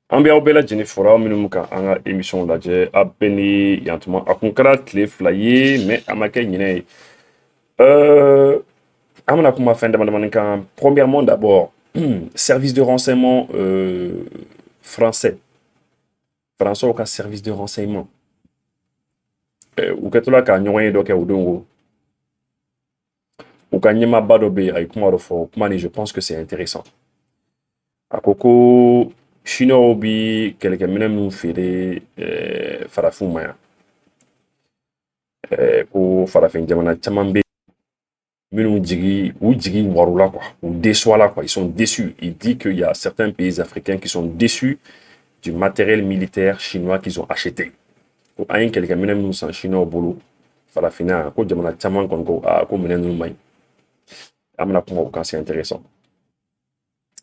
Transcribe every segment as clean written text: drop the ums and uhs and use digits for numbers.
An bɛ aw bɛɛ lajɛlen fɔra aw minnu ka an ka émission lajɛ a bɛɛ ni yantuma a kun kɛra tile 2 ye mais a ma kɛ ɲinɛ ye an bɛna kuma fɛn damadamanin kan premièrement d'abord service de renseignement français français ka service de renseignement u kɛtɔla ka ɲɔgɔn ye dɔ kɛ o don u ka ɲɛmaaba dɔ bɛ yen a ye kuma dɔ fɔ kuma ni je pense que c'est intéressant a ko ko chinois bi kɛlɛkɛminɛ minnu feere farafinw ma yan ko farafin jamana caman bɛ minnu jigi warula quoi ou déçoit quoi, ils sont déçus. Il dit qu'il y a certains pays africains qui sont déçus du matériel militaire chinois qu'ils ont acheté. Ko an ye kɛlɛkɛminɛ minnu san chinois bolo farafinna ko jamana caman kɔni ko ko minɛ ninnu man ɲi. An bɛna kuma o kan, c'est intéressant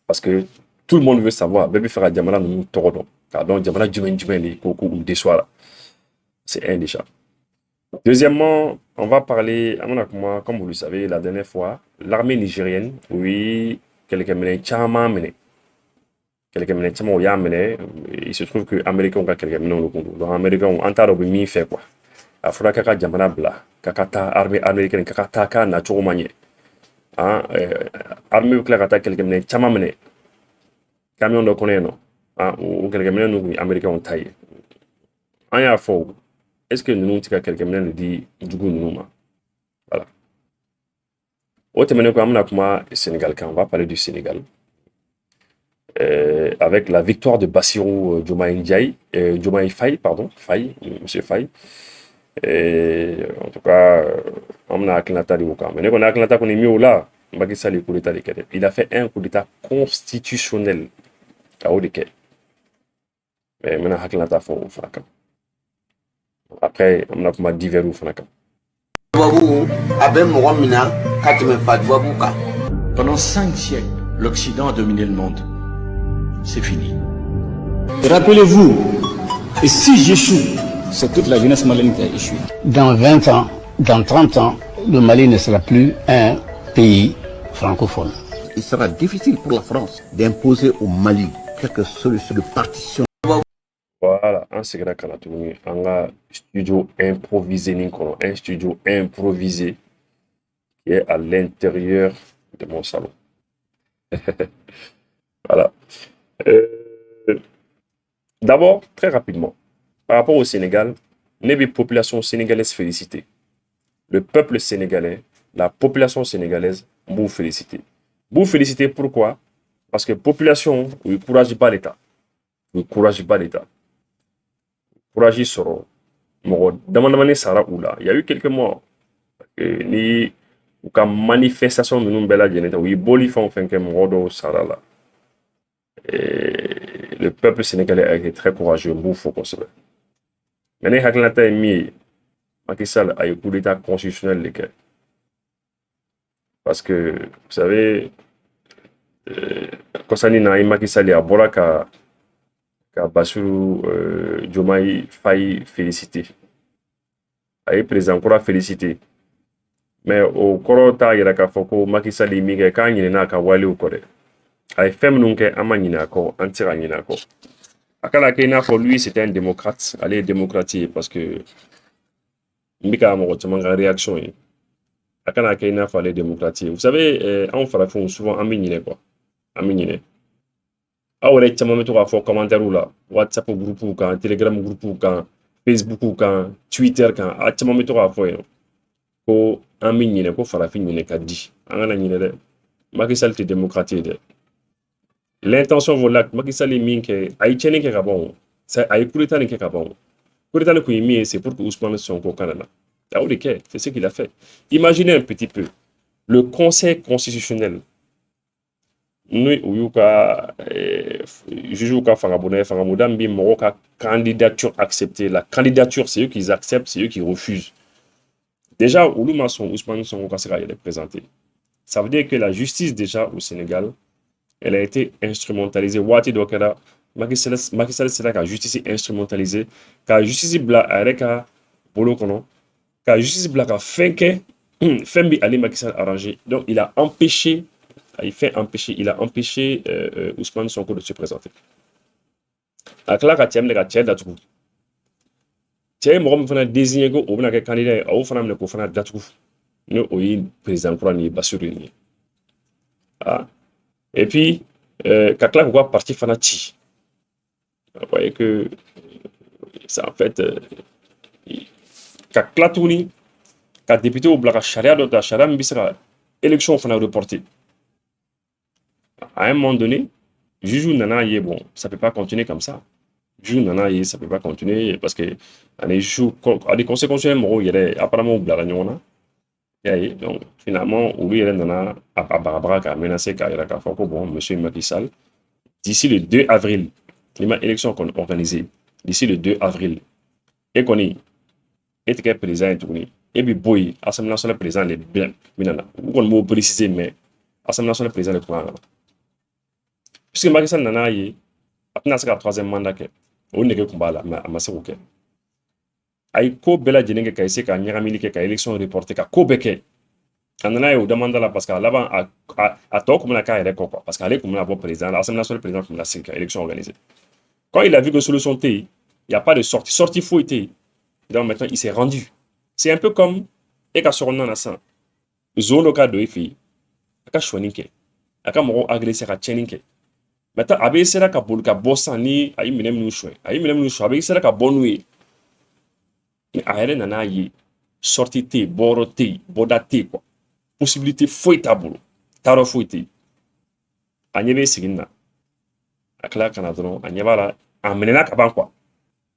parce que tout le monde veut savoir, bɛɛ bɛ fɛ ka jamana ninnu tɔgɔ dɔn k'a dɔn jamana jumɛn de ko u déçoit la. C'est un déjà. Deuxièmement, on va parler, comme vous le savez, la dernière fois, l'armée nigérienne, oui, il se trouve que les Américains ont quelques minutes. Donc, les Américains ont un tas de mis fait quoi. Il faudra que jamana bla, kakata armée américaine, kakata ka na choro manye. Armée ou kakata quelques minutes, chama mene. Camion de connaît non. Ou quelques minutes nous Américains ont taillé. Un y a faux. Est-ce que nous avons quelqu'un qui dit du coup nous voilà. Autrement, Sénégal, quand on va parler du Sénégal, avec la victoire de Bassirou Diomaye Faye, Monsieur Faye. En tout cas, on a Aklata de Wokam. Mais on a Aklata qu'on est mis là, il a fait un coup d'état constitutionnel à Odeke. Mais maintenant, Aklata faut faire. Après, on a comme divers ou fanaka. Pendant 5 siècles, l'Occident a dominé le monde. C'est fini. Rappelez-vous, et si j'échoue, c'est toute la jeunesse malienne qui a échoué. Dans 20 ans, dans 30 ans, le Mali ne sera plus un pays francophone. Il sera difficile pour la France d'imposer au Mali quelque solution de partition. Voilà, un secret kanatouni, un studio improvisé, un studio improvisé qui est à l'intérieur de mon salon. Voilà. D'abord, très rapidement, par rapport au Sénégal, les populations sénégalaises félicitées. Le peuple sénégalais, la population sénégalaise, vous félicitez. Vous félicitez pourquoi? Parce que la population, vous n'encouragez pas l'État. Vous n'encouragez pas l'État. Courage soro mogo damadamani sara u la. Il y a eu quelques mois ni u ka manifestation minnu bɛɛ lajɛlen ta u ye boli fɛn o fɛn kɛ mɔgɔ dɔw sara la. Le peuple sénégalais a été très courageux, b'u fo kosɛbɛ. Mais ne hakilinata ye min ye Macky Sall a ye coup d'état constitutionnel de kɛ. Parce que vous savez kɔsani na ye Macky Sall a bɔra ka Bassirou Diomaye Faye félicité. Aye président kura félicité. Mais au kɔrɔ t'a yira k'a fɔ ko Macky Sall ye min kɛ k'a ɲinɛna a ka walew kɔ dɛ. A ye fɛn minnu kɛ an ma ɲinɛ a kɔ, an tɛ se ka ɲinɛ a kɔ. A kana kɛ i n'a fɔ lui c'était un démocrate, ale ye démocrate ye parce que n bɛ ka mɔgɔ caman ka réaction ye. A kana kɛ i n'a fɔ ale ye démocrate ye. Vous savez anw farafinw souvent an bɛ ɲinɛ quoi. An bɛ ɲinɛ. Aw yɛrɛ caman bɛ to k'a fɔ commentaire la WhatsApp groupe kan, Telegram groupe kan, Facebook kan, Twitter kan, a caman bɛ to k'a fɔ yen ko an bɛ ɲinɛ ko farafin ɲinɛ ka di. An kana ɲinɛ dɛ. Macky Sall tɛ démocrate ye dɛ. L'intention vaut l'acte. Macky Sall est min que a ye tiɲɛni kɛ ka ban. A ye coup d'état nin kɛ ka ban. Coup d'état nin kun ye min ye c'est pour que Ousmane Sonko kana na. A o de kɛ, c'est ce qu'il a fait. Imaginez un petit peu le Conseil constitutionnel. Nous ou ka juge ka fangaboda mbi moko ka candidature acceptée. La candidature, c'est eux qui acceptent, c'est eux qui refusent. Déjà Ousmane Sonko ka se ka yɛlɛ présenter. Ça veut dire que la justice déjà au Sénégal, elle a été instrumentalisée. Wati do kɛra Macky Sall sera ka justice instrumentalisée, ka justice bila a yɛrɛ ka bolo kɔnɔ, ka justice bila ka fɛn kɛ fɛn bi ale Macky Sall arrangé. Donc il a empêché Ousmane Sonko de se présenter. a tila ka cɛ minɛ ka cɛ datugu cɛ ye mɔgɔ min fana désigné ko o bɛna kɛ candidat ye a y'o fana minɛ k'o fana datugu ni o ye président kura nin ye Bassirou nin ye et puis ka tila k'u ka parti fana ci vous voyez que ça en fait ka tila tuguni ka député bila ka charia dɔ ta charia min bɛ se ka élection fana reporter à un moment donné juge nana ye bon ça peut pas continuer comme ça juge nana ye ça peut pas continuer parce que ani juge ani conseil constitutionnel mɔgɔw yɛrɛ apparemment bilara ɲɔgɔn na y'a ye donc finalement olu yɛrɛ nana a bagabaga k'a menacer k'a yɛrɛ k'a fɔ ko bon monsieur Macky Sall d'ici le 2 avril il ma élection kɔni organisée d'ici le 2 avril e kɔni e tɛ kɛ président ye tuguni e bi bɔ yen assemblée nationale président de bɛ na u kɔni b'o préciser mais assemblée nationale président de tun kan ka na puisque Macky Sall nana ye a tɛna se ka troisième mandat kɛ o nege tun b'a la mais a ma se k'o kɛ a ye ko bɛɛ lajɛlen kɛ ka essayer ka ɲagamili kɛ ka élection reporter ka ko bɛɛ kɛ a nana ye o demande la parce que a laban a tɔ tun bɛna k'a yɛrɛ kɔ quoi parce que ale tun bɛna bɔ président la assemblée nationale président tun bɛna sigi ka élection organiser quand il a vu que solution tɛ yen il y a pas de sortie foyi tɛ yen donc maintenant il s'est rendu c'est un peu comme e ka sokɔnɔna na sisan zone dɔ ka don e fɛ yen a ka sonyani kɛ a ka mɔgɔw agresser ka tiɲɛni kɛ maintenant a bɛ sera ka boli ka bɔ sisan ni a ye minɛn minnu sonya a ye minɛn minnu sonya a bɛ sera ka bɔ n'u ye mais a yɛrɛ nana ye sortie tɛ yen bɔyɔrɔ tɛ yen bɔda tɛ yen quoi possibilité foyi t'a bolo taarɔ foyi tɛ yen a ɲɛ bɛ segin na a tila ka na dɔrɔn a ɲɛ b'a la a minɛna ka ban quoi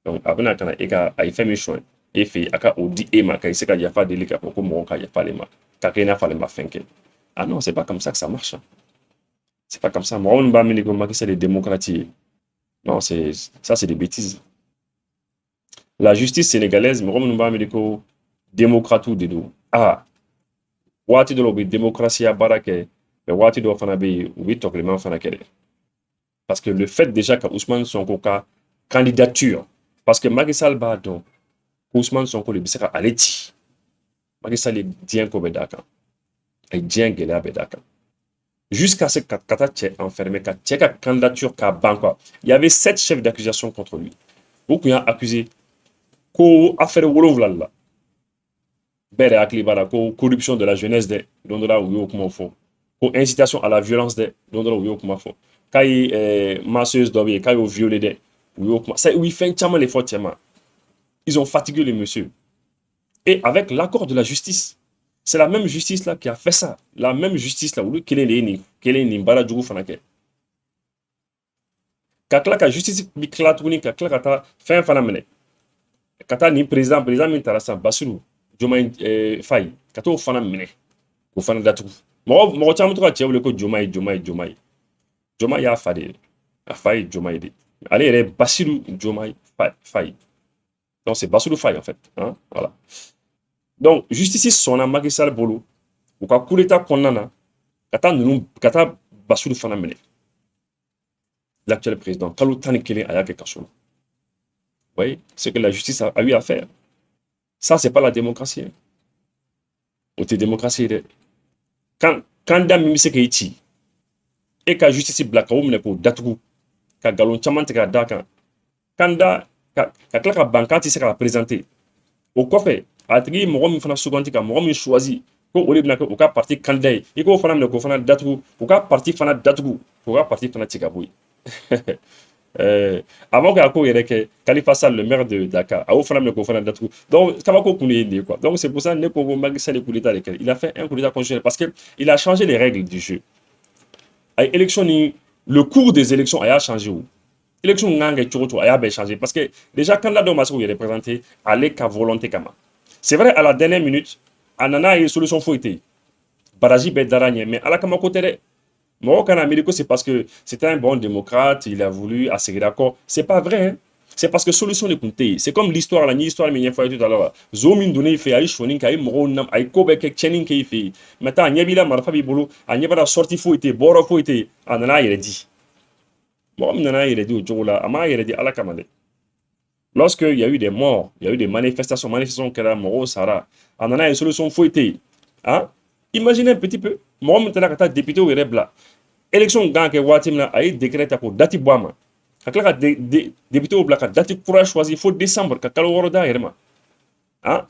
donc a bɛna ka na e ka a ye fɛn min sonya e fɛ yen a ka o di e ma ka se ka yafa deli k'a fɔ ko mɔgɔ ka yafa ale ma k'a kɛ i n'a fɔ ale ma fɛn kɛ ah non c'est pas comme ça que ça marche c'est pas comme ça mɔgɔ minnu b'a miiri ko Macky Sall est démocrate ye non c'est ça c'est des bêtises la justice sénégalaise mɔgɔ minnu b'a miiri ko démocrate de don waati dɔ la u bɛ démocratie baara kɛ mais waati dɔ fana bɛ yen u bɛ tɔkɛlɛman fana kɛ dɛ parce que le fait déjà ka Ousmane Sonko ka candidature parce que Macky Sall b'a dɔn Ousmane Sonko de bɛ se ka ale ci Macky Sall ye diɲɛ ko bɛɛ d'a kan a ye diɲɛ gɛlɛya bɛɛ d'a kan jusqu'à ce ka taa cɛ enfermer ka cɛ ka candidature k'a ban quoi il y avait 7 chefs d'accusation contre lui u tun y'a accusé ko affaire 7 la bɛɛ yɛrɛ hakili b'a la ko corruption de la jeunesse dɛ don dɔ la u y'o kuma fɔ ko incitation à la violence dɛ don dɔ la u y'o kuma fɔ k'a ye masseuse dɔ bɛ yen k'a y'o violé dɛ u y'o kuma u ye fɛn caman de fɔ cɛ ma ils ont fatigué le monsieur et avec l'accord de la justice c'est la même justice là qui a fait ça la même justice là olu kelen de ye nin baara jugu fana kɛ ka tila ka justice bi tila tuguni ka tila ka taa fɛn fana minɛ ka taa nin président min taara sisan Bassirou Diomaye Faye ka t'o fana minɛ k'o fana datugu mɔgɔ caman to ka cɛ wele ko Diomaye y'a fa de ye a fa ye Diomaye de ale yɛrɛ ye Bassirou Diomaye Faye donc c'est Bassirou Faye en fait hein? Voilà donc justice sɔnna Macky Sall bolo u ka coup d'état kɔnɔna na ka taa Bassirou fana minɛ l'actuel président kalo 11 a y'a kɛ kaso la vous voyez ce que la justice a eu à faire ça c'est pas la démocratie o tɛ démocratie dɛ candidat min bɛ se k'i ci e ka justice bila ka o minɛ k'o datugu ka nkalon caman tigɛ a da kan candidat ka tila ka ban k'a tɛ se k'a présenter o kɔfɛ a tigi mɔgɔ min fana suganti ka mɔgɔ min choisi ko o de bɛna kɛ o ka parti candidat ye i k'o fana minɛ k'o fana datugu k'o ka parti fana datugu k'o ka parti fana ci ka bɔ yen avant que a ko yɛrɛ kɛ Khalifa Sall le maire de Dakar a y'o fana minɛ k'o fana datugu donc kabako kun de ye nin ye quoi donc c'est pour ça ne ko ko Macky Sall ye coup d'état de kɛ il a fait un coup d'état constitutionnel parce que il a changé les règles du jeu a ye élection ni le cours des élections a y'a changé o élection kan kɛ cogo cogo a y'a bɛɛ changé parce que déjà candidat dɔw ma se k'u yɛrɛ présenter ale ka volonté kama c'est vrai à la dernière minute a nana ye solution foyi tɛ yen baraji bɛɛ dara ɲɛ mais ala kama ko tɛ dɛ mɔgɔ kana miiri ko c'est parce que c'était un bon démocrate il a voulu a segin d'accord c'est pas vrai hein? C'est parce que solution de tun tɛ yen c'est comme l'histoire la ni histoire min ɲɛfɔ ye tout à l'heure zo min donna i fɛ a ye sonyani kɛ a ye mɔgɔw nam a ye ko bɛɛ kɛ tiɲɛni kɛ i fɛ yen maintenant a ɲɛ b'i la marifa b'i bolo a ɲɛ b'a la sortie foyi tɛ yen bɔyɔrɔ foyi tɛ yen a nana a yɛrɛ di mɔgɔ min nana a yɛrɛ di o cogo la a m'a yɛrɛ di ala kama dɛ lorsque il y a eu des morts il y a eu des manifestations kɛra mɔgɔw sara a nana ye solution foyi tɛ yen hein imaginez un petit peu mɔgɔ min taara ka taa député yɛrɛ bila élection kan kɛ waati min na a ye décret ta k'o date bɔ a ma ka tila ka député bila ka date kura choisi fo décembre ka kalo wɔɔrɔ d'a yɛrɛ ma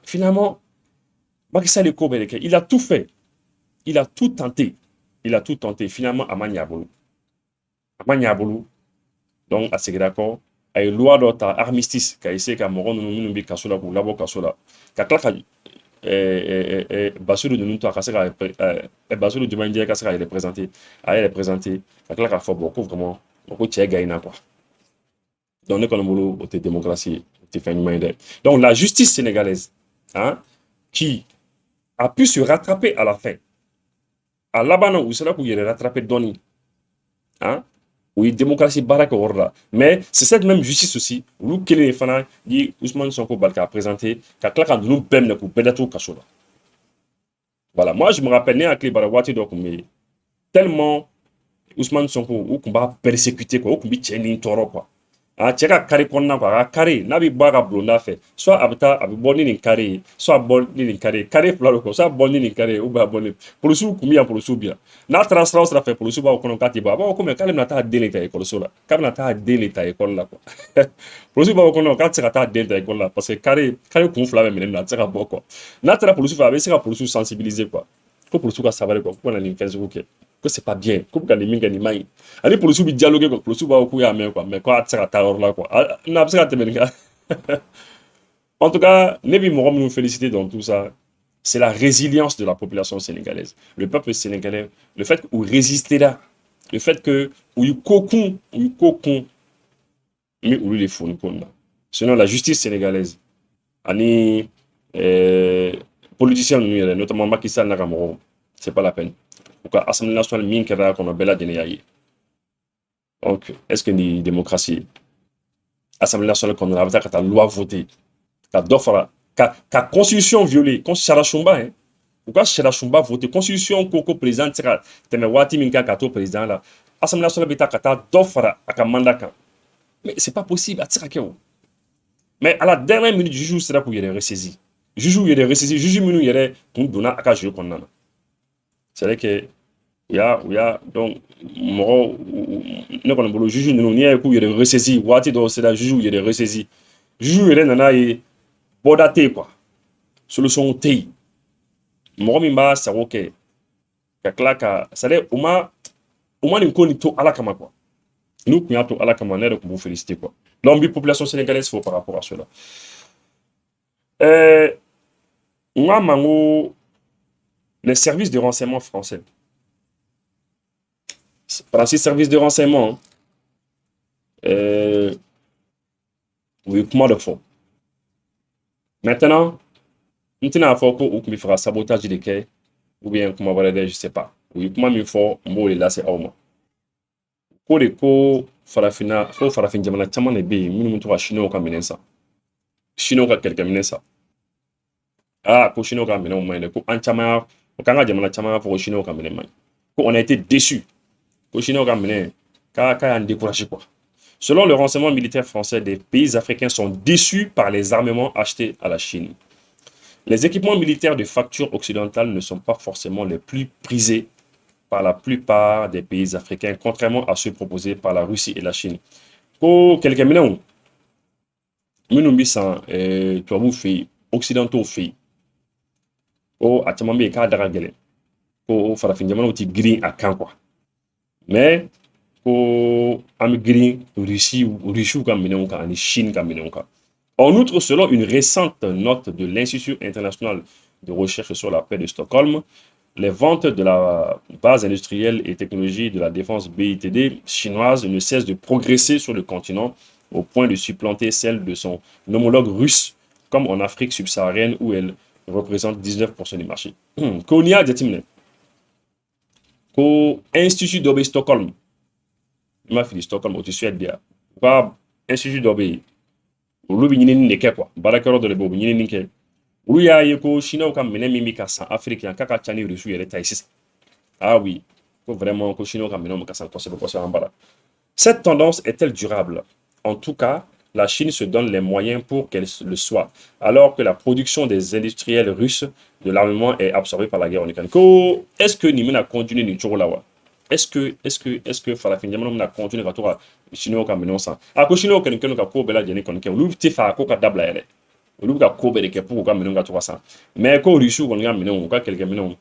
finalement Macky Sall ye ko bɛɛ de kɛ il a tout fait il a tout tenté finalement a ma ɲɛ a bolo donc a seginna kɔ a ye loi dɔ ta armistice ka essayer ka mɔgɔ minnu bɛ kaso la k'u labɔ kaso la ka tila ka Bassirou ninnu to a ka se ka Bassirou Diomaye Diaye ka se ka représenter a ye représenter ka tila k'a fɔ bon ko vraiment ko cɛ gagne na quoi donc ne kɔni bolo o tɛ démocratie o tɛ fɛn ɲuman ye dɛ donc la justice sénégalaise qui a pu se rattraper à la fin a laban na u sera k'u yɛrɛ rattraper dɔɔni ou une démocratie baraka orla. Mais c'est cette même justice aussi, où les fana dit Ousmane Sonko Balka a présenté, qu'à claque en nous bem pour bedato kasola. Voilà, moi je me rappelle né à Clébarawati donc mais tellement Ousmane Sonko ou qu'on va persécuter quoi, ou qu'on va tchénin toro quoi. Tcheka carré qu'on a quoi, carré, n'abi baga blonda fait, soit abta aboni ni carré, soit boni ni carré, carré flalo quoi, soit boni ni carré ou ba boni. Pour le sou combien pour le sou bien. Na transfert sera fait pour le sou ba au kono kati ba, ba comme quand même ta délita école sola, quand même ta délita école là quoi. Pour le sou ba au kono quand sera ta délita école là parce que carré qu'on flave mais na sera bon quoi. Na tra pour le sou va sera pour le sou sensibiliser quoi. Pour le sou ka savoir quoi, pour na ni Facebook que c'est pas bien, comme quand les minga ni mai. Allez pour le sou bi dialoguer quoi, pour le sou ba au ya mais quoi, mais quoi sera ta là quoi. Na pas te benga. En tout cas, Nebi Morom nous féliciter dans tout ça. C'est la résilience de la population sénégalaise. Le peuple sénégalais, le fait où résister là, le fait que où il cocon, mais où les font là. Sinon la justice sénégalaise, ani politiciens notamment Macky Sall Nagamoro, c'est pas la peine. Pourquoi l'Assemblée nationale minkera qu'on a bella dénéaïe. Donc est-ce que ni démocratie, Assemblée nationale qu'on a avec ta loi votée, ta d'offre, ta constitution violée, constitution hein. Pourquoi Chumba voté constitution koko président tira teme wati minka kato président là. Assemblée nationale beta kata d'offre à mandaka. Mais c'est pas possible à tira keo. Mais à la dernière minute du juge sera pour y ressaisi. Juge y ressaisi, juge minu y pour donner à jeu qu'on a. C'est vrai que il y a donc moro ne pas le juge nous n'y a pour y ressaisi wati do c'est la juge y ressaisi. Juge y nana y bodaté quoi. Solution tei. Moro mimba c'est OK. Kaklaka, ça est au moins une konito à la kama quoi. Nous qui to à la kama ne vous féliciter quoi. Donc la population sénégalaise faut par rapport à cela. Moi mango les services de renseignement français. Par ces services de renseignement oui comment le font. Maintenant nous tenons à faire ou qu'on fera sabotage des quais ou bien comment voilà je sais pas. Oui comment il faut moi là c'est au moins. Pour les co farafina faut farafin jamana chama ne be minimum to chino ka minensa. Chino ka quelqu'un minensa. Ko chino ka minen mo ko an chama ko kanga jamana chama pour chino ka minen man. Ko on a été déçus. Ko chino ka minen ka en découragé quoi. Selon le renseignement militaire français, des pays africains sont déçus par les armements achetés à la Chine. Les équipements militaires de facture occidentale ne sont pas forcément les plus prisés par la plupart des pays africains, contrairement à ceux proposés par la Russie et la Chine. Pour quelques minutes, nous avons fait occidentaux fait. Pour atamambe ka daragele. Pour farafin jamana uti green à kan quoi. Mais pour am green Russie ou comme minonka en Chine comme minonka. En outre, selon une récente note de l'Institut international de recherche sur la paix de Stockholm, les ventes de la base industrielle et technologie de la défense BITD chinoise ne cessent de progresser sur le continent au point de supplanter celle de son homologue russe, comme en Afrique subsaharienne où elle représente 19% du marché. Konya Djatimne, Ko Institut d'Obé Stockholm, il m'a fait Stockholm au Suède bien. Pas Institut d'Obé. Ulubi nyini neke quoi barakaro de lebo nyini neke ulu ya yeko chino ka mene mimi ka san africain kaka chani reçu yere taïsis ah oui faut vraiment ko chino ka mene ka san conseil en bala. Cette tendance est-elle durable? En tout cas, la Chine se donne les moyens pour qu'elle le soit, alors que la production des industriels russes de l'armement est absorbée par la guerre en Ukraine. Est-ce que Nimena continue ni choro lawa? Est-ce que Falafin Diamano a continué à chinois ka minɛnw san a ko chinois kɔni kɛlen ka ko bɛɛ lajɛlen kɔni kɛ olu tɛ fɛ a ko ka dabila yɛrɛ olu bɛ ka ko bɛɛ de kɛ pour que u ka minɛnw ka to ka san mais ko rusiw kɔni ka minɛnw u ka kɛlɛkɛminɛnw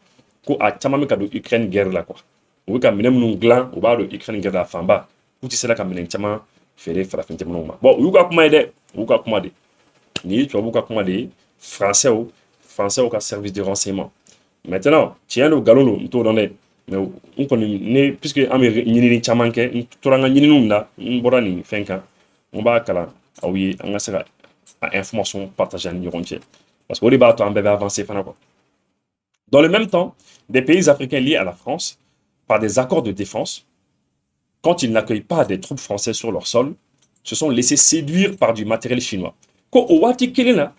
ko a caman bɛ ka don Ukraine guerre la quoi u bɛ ka minɛn minnu dilan u b'a don Ukraine guerre la fanba k'u tɛ se ka minɛn caman feere farafin jamanaw ma bon u y'u ka kuma ye dɛ u y'u ka kuma de nin ye tubabuw ka kuma de ye français ka service de renseignement maintenant tiɲɛ don nkalon don n t'o dɔn dɛ mais n kɔni ne puisque an bɛ ɲinini caman kɛ n tora n ka ɲininiw la n bɔra nin fɛn kan n b'a kalan aw ye an ka se ka information partager ani ɲɔgɔn cɛ parce que o de b'a to an bɛɛ bɛ avancer fana quoi. Dans le même temps, des pays africains liés à la France par des accords de défense, quand ils n'accueillent pas des troupes françaises sur leur sol, se sont laissés séduire par du matériel chinois. Ko o waati kelen na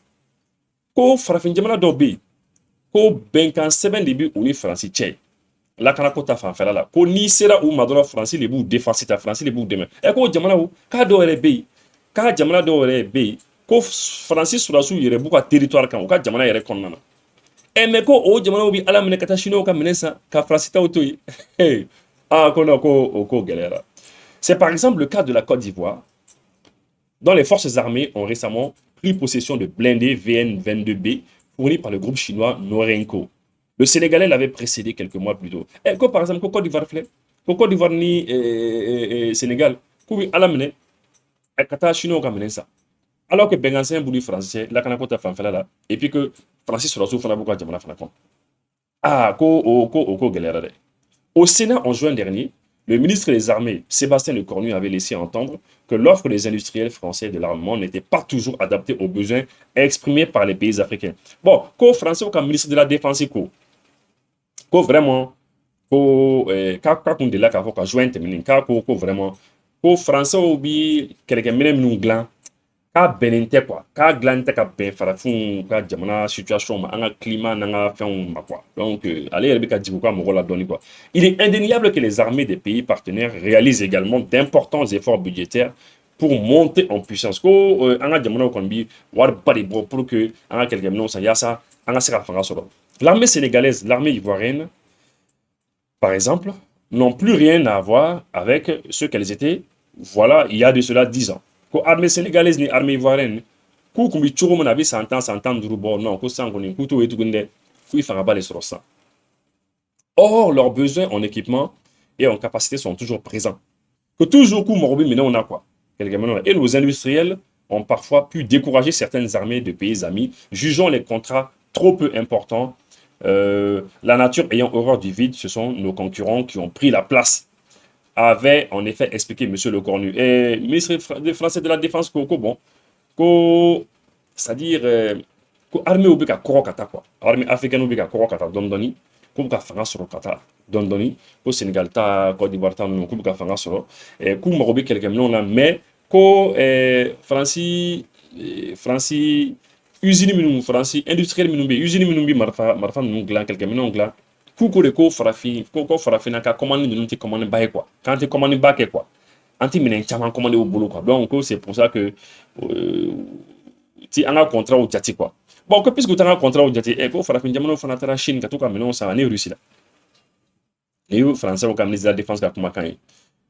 ko farafin jamana dɔw bɛ yen ko bɛnkan sɛbɛn de bɛ u ni Faransi cɛ lakana ko ta fanfɛla la ko n'i sera u ma dɔrɔn Faransi de b'u défense ta Faransi de b'u dɛmɛ ko jamanaw k'a dɔw yɛrɛ bɛ yen k'a jamana dɔw yɛrɛ bɛ yen ko Faransi sɔrɔdasiw yɛrɛ b'u ka territoire kan u ka jamana yɛrɛ kɔnɔna na mais ko o jamanaw bɛ ala minɛ ka taa chinois ka minɛn san ka Faransi taw to yen ko non ko gɛlɛyara. C'est par exemple le cas de la Côte d'Ivoire, dont les forces armées ont récemment pris possession de blindés VN-22B fournis par le groupe chinois Norenco. Le Sénégalais l'avait précédé quelques mois plus tôt. Par exemple, Côte d'Ivoire, Côte d'Ivoire ni Sénégal, Koubi Alamene, Kata Chinois comme ça. Alors que Bengancin Bouli français, la Kanakota Fanfala là, et puis que Francis Solassou Fanabuka Jamana Fanakon. Au Sénat en juin dernier, le ministre des Armées, Sébastien Lecornu, avait laissé entendre que l'offre des industriels français de l'armement n'était pas toujours adaptée aux besoins exprimés par les pays africains. Bon, qu'au français ou comme ministre de la Défense, qu'au vraiment, qu'au de la qu'au joint terminé, qu'au vraiment, qu'au français ou bi quelqu'un même nous gland, qu'à benente quoi, qu'à glante qu'à ben farafun, qu'à jamana situation, un climat, n'a fait quoi. Donc, allez, il est indéniable que les armées des pays partenaires réalisent également d'importants efforts budgétaires pour monter en puissance. Pour que l'armée sénégalaise, l'armée ivoirienne, par exemple, n'ont plus rien à voir avec ce qu'elles étaient, voilà, il y a de cela 10 ans. L'armée sénégalaise ni l'armée ivoirienne, non, or, leurs besoins en équipement et en capacité sont toujours présents. Que toujours on a quoi. Et nos industriels ont parfois pu décourager certaines armées de pays amis, jugeant les contrats trop peu importants. La nature ayant horreur du vide, ce sont nos concurrents qui ont pris la place. Avait en effet expliqué M. Lecornu. Et ministre français de la Défense, c'est-à-dire, l'armée oubika korokata quoi. L'armée africaine oubika korokata dondoni, kubuka fanga soro kata dondoni, ko Sénégal ta Côte d'Ivoire ta non kubuka fanga soro. Et ku marobi quelqu'un non là, mais ko Franci usine minum Franci industriel minum usine minum marfa minum glan quelqu'un non glan. Kuko de ko farafina ka commande nous ti commande ba quoi. Quand tu commandes ba quoi. Anti minen chama commande au boulot quoi. Donc c'est pour ça que ti anga contrat au jati quoi. Bon que puisque tu as un contrat au jati ko farafin jamano fanatara Chine ka to ka menon ça en Russie là. Et les Français au ministre de la Défense ka kuma kan.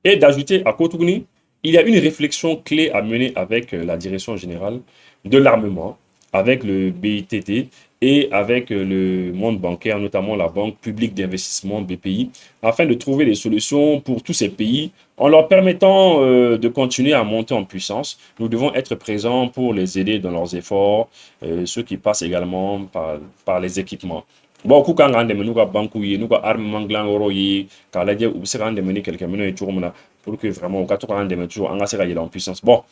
Et d'ajouter à Kotuguni, il y a une réflexion clé à mener avec la direction générale de l'armement, avec le BITT et avec le monde bancaire, notamment la Banque publique d'investissement BPI, afin de trouver des solutions pour tous ces pays en leur permettant de continuer à monter en puissance. Nous devons être présents pour les aider dans leurs efforts, ceux qui passent également par les équipements. Bon, quand on a des banques, nous avons armement gland oroyi, quand on a des quelqu'un pour que vraiment on a des toujours en puissance. Bon,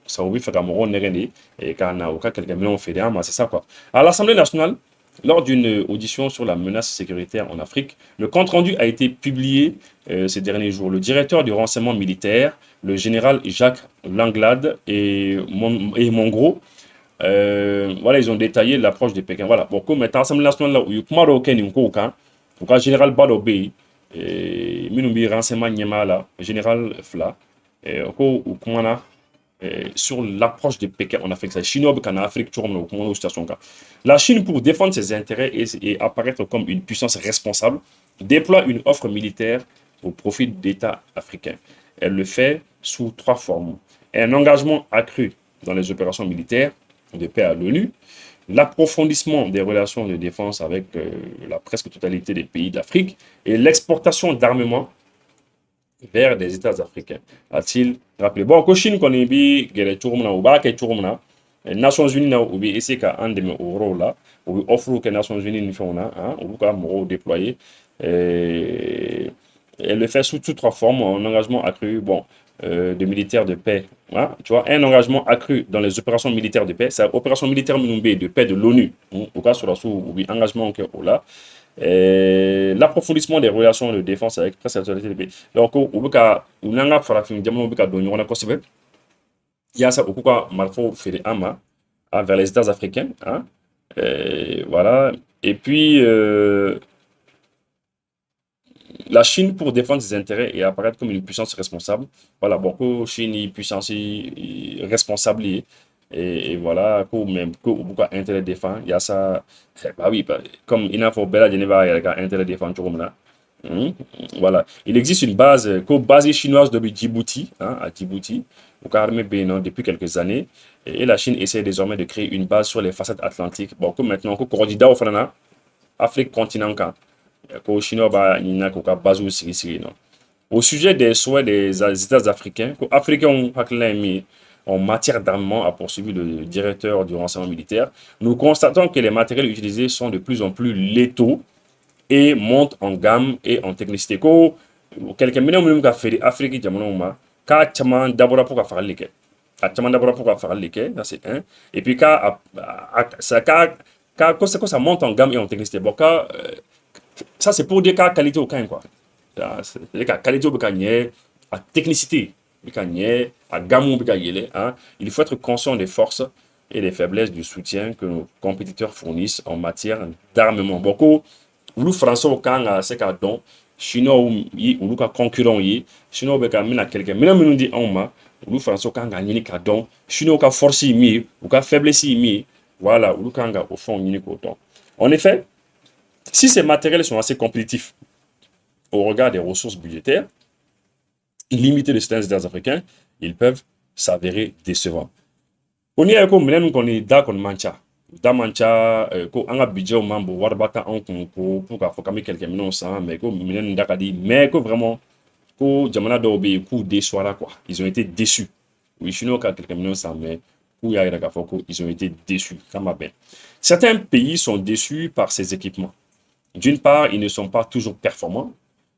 ça oublie faire mon et quand on a quelqu'un fait c'est ça quoi. À l'Assemblée nationale, lors d'une audition sur la menace sécuritaire en Afrique, le compte-rendu a été publié ces derniers jours. Le directeur du renseignement militaire, le général Jacques Langlade et Mongro, voilà, ils ont détaillé l'approche de Pékin. Voilà, bon, comme l'Assemblée nationale là où il y a un général Badobé, Minumbi renseignement Nyamala, général Fla, sur l'approche de Pékin en Afrique. C'est Chinois en Afrique, la Chine, pour défendre ses intérêts et apparaître comme une puissance responsable, déploie une offre militaire au profit d'États africains. elle le fait sous 3 formes. Un engagement accru dans les opérations militaires de paix à l'ONU, l'approfondissement des relations de défense avec la presque totalité des pays d'Afrique et l'exportation d'armements vers des États africains. A-t-il rappelé? Bon, ko Chine kɔni bi gɛrɛ cogo min na, u b'a kɛ cogo min na, Nations Unies na u bɛ essayer ka an dɛmɛ o yɔrɔ la, u bɛ offre kɛ Nations Unies ni fɛnw na, u b'u ka mɔgɔw déployer. Elle le fait sous toutes 3 formes, un engagement accru, bon, de militaires de paix. Hein, tu vois, un engagement accru dans les opérations militaires de paix, c'est opération militaire de paix de l'ONU. Au cas sur la sous, engagement que là. L'approfondissement des relations de défense avec presque la totalité des pays. Donc, on a farafin diamant bika don yona kosebe. Il y a ça au kuka malfo fere ama vers les États africains. Hein, voilà. Et puis la Chine pour défendre ses intérêts et apparaître comme une puissance responsable. Voilà, beaucoup Chine est puissance responsable et voilà, même beaucoup intérêt défend. Il y a ça, bah oui, comme il n'a pas belle Geneva, il y a intérêt défend tout là. Voilà, il existe une base, base chinoise de Djibouti, hein, à Djibouti, au Carmé Bénin depuis quelques années, et la Chine essaie désormais de créer une base sur les façades atlantiques. Bon, comme maintenant, candidat au Frana, Afrique continentale. Au sujet des souhaits des États africains, en matière d'armement, a poursuivi le directeur du renseignement militaire, nous constatons que les matériels utilisés sont de plus en plus létaux et montent en gamme et en technicité. Quelques minutes de fait Afrique, d'abord pour faire les quais. Ça c'est un. Et puis, ça monte en gamme et en technicité. Bon, ça, c'est pour dire qu'à qualité au cas, quoi. C'est qu'à qualité au cas, à technicité, à gamme, hein. Il faut être conscient des forces et des faiblesses du soutien que nos compétiteurs fournissent en matière d'armement. Beaucoup, le français au cas, c'est qu'à don, chinois ou le concurrent, chinois, il quelqu'un, mais nous dit en ma, le français au cas, il y a don, chinois au force, ou cas faiblesse, voilà, ou le cas, au fond, il y a don. En effet, si ces matériels sont assez compétitifs au regard des ressources budgétaires limitées de certains États africains, ils peuvent s'avérer décevants. On y a comme nous qu'on est d'accord mancha, ko anga budget au mambo warbata en pour ka fokami quelques millions sans mais ko minen dakadi mais ko vraiment ko jamana dobe coup déçoit là quoi. Ils ont été déçus. Oui, chinois ka quelques millions sans mais ou ya ira foko ils ont été déçus comme ben. Certains pays sont déçus par ces équipements. D'une part, ils ne sont pas toujours performants.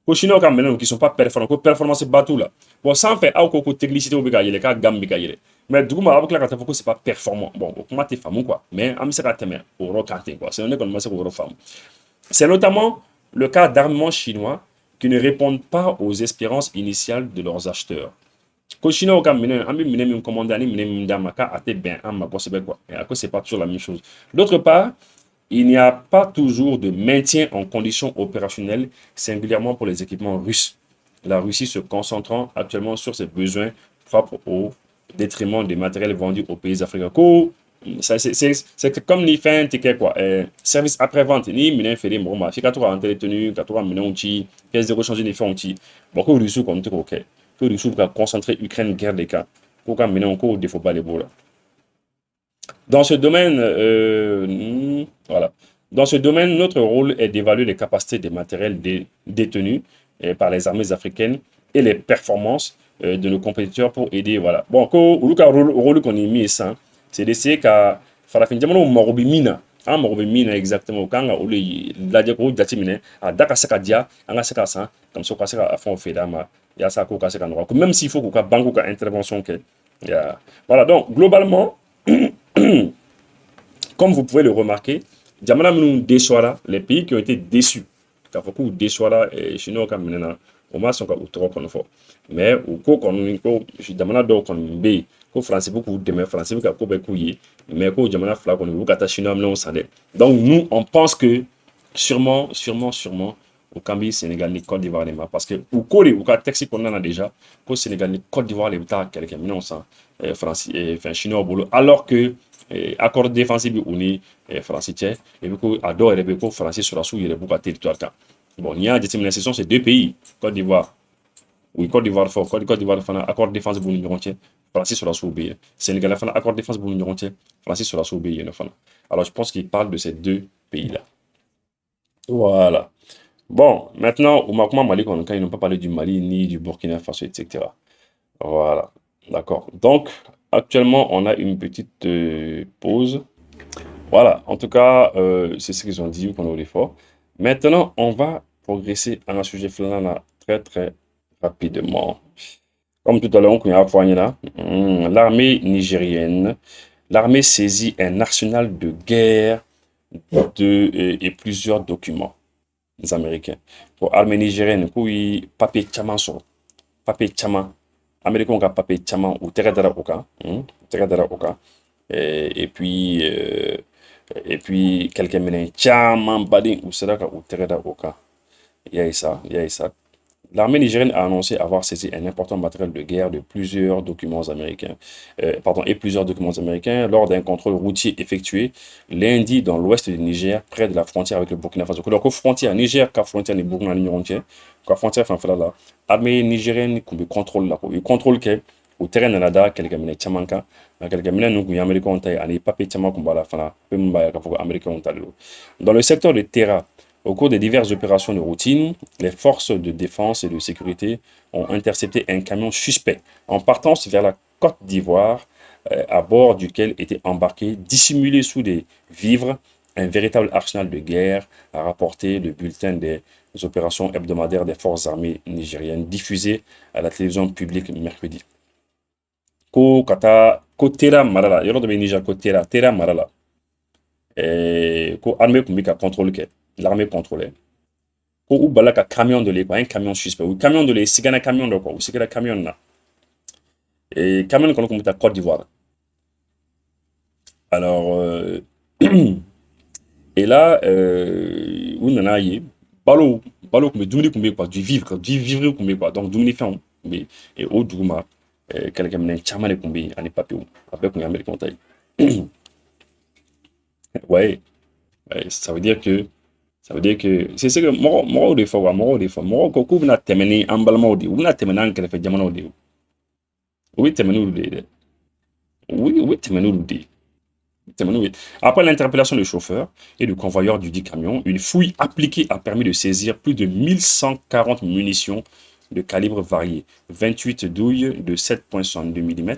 Aux Chinois, qui ne sont pas performants, que performance c'est bateau là. Bon, sans faire aucune technicité au bégaye, les cas gamme bégaye. Mais du coup, avec la carte, c'est pas performant. Bon, comment t'es femme quoi. Mais am c'est raté au rocanté quoi. C'est un économie c'est au femme. C'est notamment le cas d'armements chinois qui ne répondent pas aux espérances initiales de leurs acheteurs. Aux Chinois, au cas minen commandant minen damaka a été bien am quoi c'est quoi. Et à cause c'est pas toujours la même chose. D'autre part, il n'y a pas toujours de maintien en conditions opérationnelles, singulièrement pour les équipements russes. La Russie se concentrant actuellement sur ses besoins propres au détriment des matériels vendus aux pays africains. C'est comme ni fait un ticket quoi. Service après-vente, ni minen fait des moments. Si tu as entretenu, tu as minen outil, pièces de rechange ni fait outil. Beaucoup de Russes comme tu ok. Que les Russes va concentrer Ukraine guerre des cas. Pour qu'on minen encore défaut pas les là. Dans ce domaine, voilà. Dans ce domaine, notre rôle est d'évaluer les capacités des matériels détenus par les armées africaines et les performances de nos compétiteurs pour aider. Voilà. Bon, le rôle qu'on a mis, c'est d'essayer qu'à faire mina exactement quand on la diako datimine a daka sakadia anga sakasa comme ça ça à fond fait dama ya ça ko kase kan même s'il faut qu'on banque intervention que voilà donc globalement comme vous pouvez le remarquer, Jamana nous déçoit les pays qui ont été déçus. Car beaucoup déçoit et chinois comme maintenant, au moins sont trop qu'on fait. Mais au coup qu'on Jamana do qu'on bé, qu'au français beaucoup demain français beaucoup beaucoup mais qu'au Jamana fla qu'on vous kata chinois non sandé. Donc nous on pense que sûrement au Cambi, Sénégal, ni Côte d'Ivoire, les parce que au Corée, au cas texte qu'on en a déjà, qu'au Sénégal, ni Côte d'Ivoire, les tas quelqu'un non ça français enfin chinois au boulot alors que accord défensif ou ni français et puis adore et puis français sur la sous il est beaucoup territoire bon il y a des discriminations ces deux pays Côte d'Ivoire Oui, Côte d'Ivoire fort. Côte d'Ivoire fana accord de défense bu ñonté. Francis sur la soubé. Sénégal fana accord de défense bu ñonté. Francis sur la soubé fana. Alors je pense qu'il parle de ces deux pays-là. Voilà. Bon, maintenant, au Makoma Mali, quand ils n'ont pas parlé du Mali ni du Burkina Faso, etc. Voilà. D'accord. Donc, actuellement, on a une petite pause. Voilà. En tout cas, c'est ce qu'ils ont dit qu'on a eu fort. Maintenant, on va progresser à un sujet là très, très rapidement. Comme tout à l'heure, on a poigné là. L'armée nigérienne, l'armée saisit un arsenal de guerre et plusieurs documents américains. Pour l'armée nigérienne, il papier chaman sur papier chaman. Américain a papier chaman ou terre oka, et puis quelqu'un mène chaman badin ou sedaka ou terre oka. Il y a ça. L'armée nigérienne a annoncé avoir saisi un important matériel de guerre de plusieurs documents américains, et plusieurs documents américains lors d'un contrôle routier effectué lundi dans l'ouest du Niger, près de la frontière avec le Burkina Faso. Donc, frontière Niger, car frontière ni Burkina ni car frontière là, l'armée nigérienne qui contrôle là, il contrôle que au terrain de la quelqu'un mène chamanka, quelqu'un mène nous américains ont taillé, ani papier chamanka la fana, américains ont taillé. Dans le secteur de Terra. Au cours des diverses opérations de routine, les forces de défense et de sécurité ont intercepté un camion suspect en partance vers la Côte d'Ivoire, à bord duquel était embarqué, dissimulé sous des vivres, un véritable arsenal de guerre, a rapporté le bulletin des opérations hebdomadaires des forces armées nigériennes diffusé à la télévision publique mercredi. Ko Tera Marala, yoro de Niger ko Tera Marala. Ko armée publique a contrôlé l'armée contrôlait. Pour ou un camion de lait, un camion suspect, ou camion de lait, c'est un camion de quoi, ou c'est un camion là. Et camion qu'on a à Côte d'Ivoire. Alors, et là, on en a eu, ballot, mais du quoi, du vivre quoi, donc du fin, mais, et au Douma, quelqu'un m'a dit, chaman combien, on n'est pas plus, après qu'on est américain taille. Ouais, ça veut dire que c'est ce que moi des fois moi ko na temeni ambalma odi na temeni an kele fe jamana odi oui temeni. Après l'interpellation du chauffeur et du convoyeur du dit camion, une fouille appliquée a permis de saisir plus de 1140 munitions de calibres variés, 28 douilles de 7,62 mm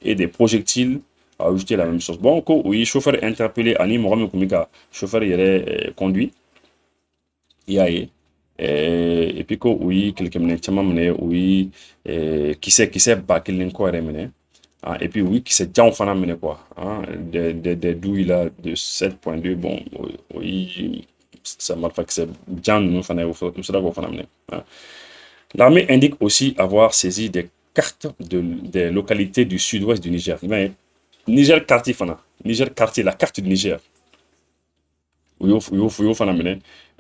et des projectiles à ajouter la même chose. Bon, oui, chauffeur interpellé, Ani Mohamed Koumika, chauffeur il est conduit. Et puis oui quelqu'un oui qui sait pas qu'il est encore mené et puis oui qui sait déjà enfin mené quoi des douilles là de 7,2 bon oui ça m'a fait que c'est bien nous enfin l'armée indique aussi avoir saisi des cartes des localités du sud-ouest du Niger. Mais Niger quartier la carte du Niger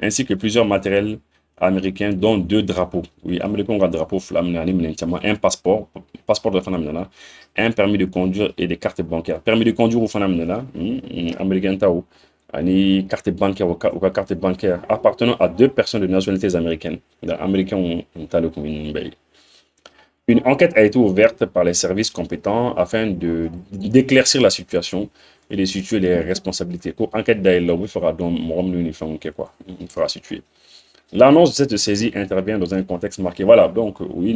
ainsi que plusieurs matériels américains, dont 2 drapeaux. Oui, américains ont un drapeau un passeport de Fanamina, un permis de conduire et des cartes bancaires. Permis de conduire au Fanamina, américain Tao, une carte bancaire ou carte bancaire appartenant à 2 personnes de nationalités américaines. Les Américains ont une enquête a été ouverte par les services compétents afin d'éclaircir la situation et de situer les responsabilités. Pour enquête d'ailleurs, il fera donc il fera situer. L'annonce de cette saisie intervient dans un contexte marqué. Voilà, donc oui,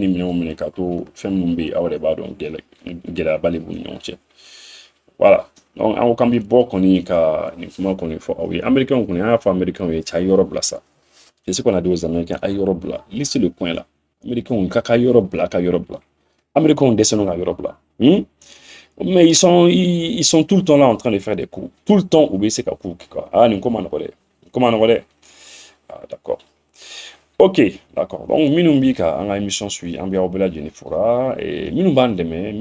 voilà. Donc, on can be beaucoup ni ka ni kuma qu'on est fort. Oui, américain on est afro américain oui, c'est Europe là ça. C'est ce qu'on a dit aux Américains à Europe là. Liste le point là. Américains on ka Europe là, ka Europe là. Américains on descend à Europe là. Mais ils sont tout le temps là en train de faire des coups. Tout le temps oublier c'est quoi. Ah, nous comment on va Ah, d'accord. Ok, d'accord. Donc, Minumbika, en émission suit Ambiarobela Jenifura et Minumbandeme,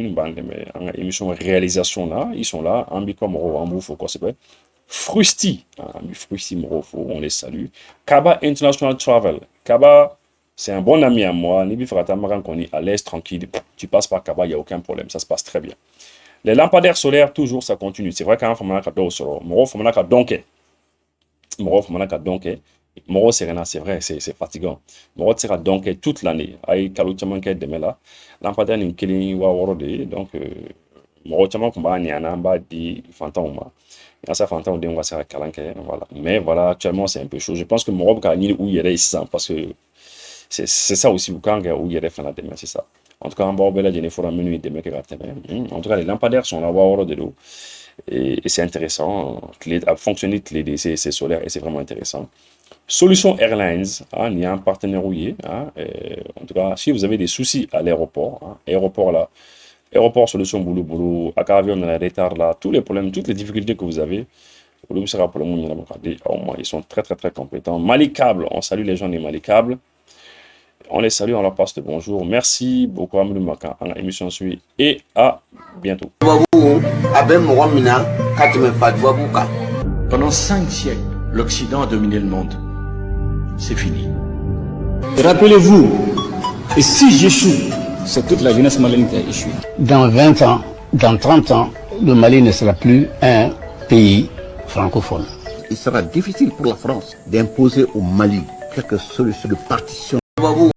en émission réalisation là, ils sont là, Ambika Moro, Amboufo, quoi, c'est vrai. Frusti, Frusti Morofo, on les salue. Kaba International Travel. Kaba, c'est un bon ami à moi. Nibi Frata Maran qu'on est à l'aise, tranquille. Tu passes par Kaba, il n'y a aucun problème, ça se passe très bien. Les lampadaires solaires, toujours, ça continue. C'est vrai qu'un Famanaka Dosoro, Moro Famanaka Donke. Moro Serena, c'est vrai, c'est fatigant. Moro sera donc toute l'année. Aïe, Kalouchaman qui est demain là. Lampadaire n'est qu'un wawarode. Donc, Moro Chaman combat Niana, Ba di Fantôme. Il y a ça Fantôme, on va se calanquer. Voilà. Mais voilà, actuellement, c'est un peu chaud. Je pense que Moro Kani où il est ici, parce que c'est ça aussi, quand où il est fin la demain, c'est ça. En tout cas, en bas, il y a des fois, minuit demain qui en tout cas, les lampadaires sont là, wawarode de l'eau. Et c'est intéressant. À fonctionner, c'est solaire et c'est vraiment intéressant. Solution Airlines, hein, il y a un partenaire rouillé. Hein, en tout cas, si vous avez des soucis à l'aéroport, hein, aéroport Solution Boulot Boulot, à avion dans les retards là, tous les problèmes, toutes les difficultés que vous avez, ils sont très très très compétents. Malicable, on salue les gens des Malicable. On les salue, on leur passe de bonjour. Merci beaucoup à Amadou Maka, à l'émission suit et à bientôt. Pendant 5 siècles, l'Occident a dominé le monde. C'est fini. Rappelez-vous, et si j'échoue, c'est toute la jeunesse malienne qui a échoué. Dans 20 ans, dans 30 ans, le Mali ne sera plus un pays francophone. Il sera difficile pour la France d'imposer au Mali quelque solution de partition.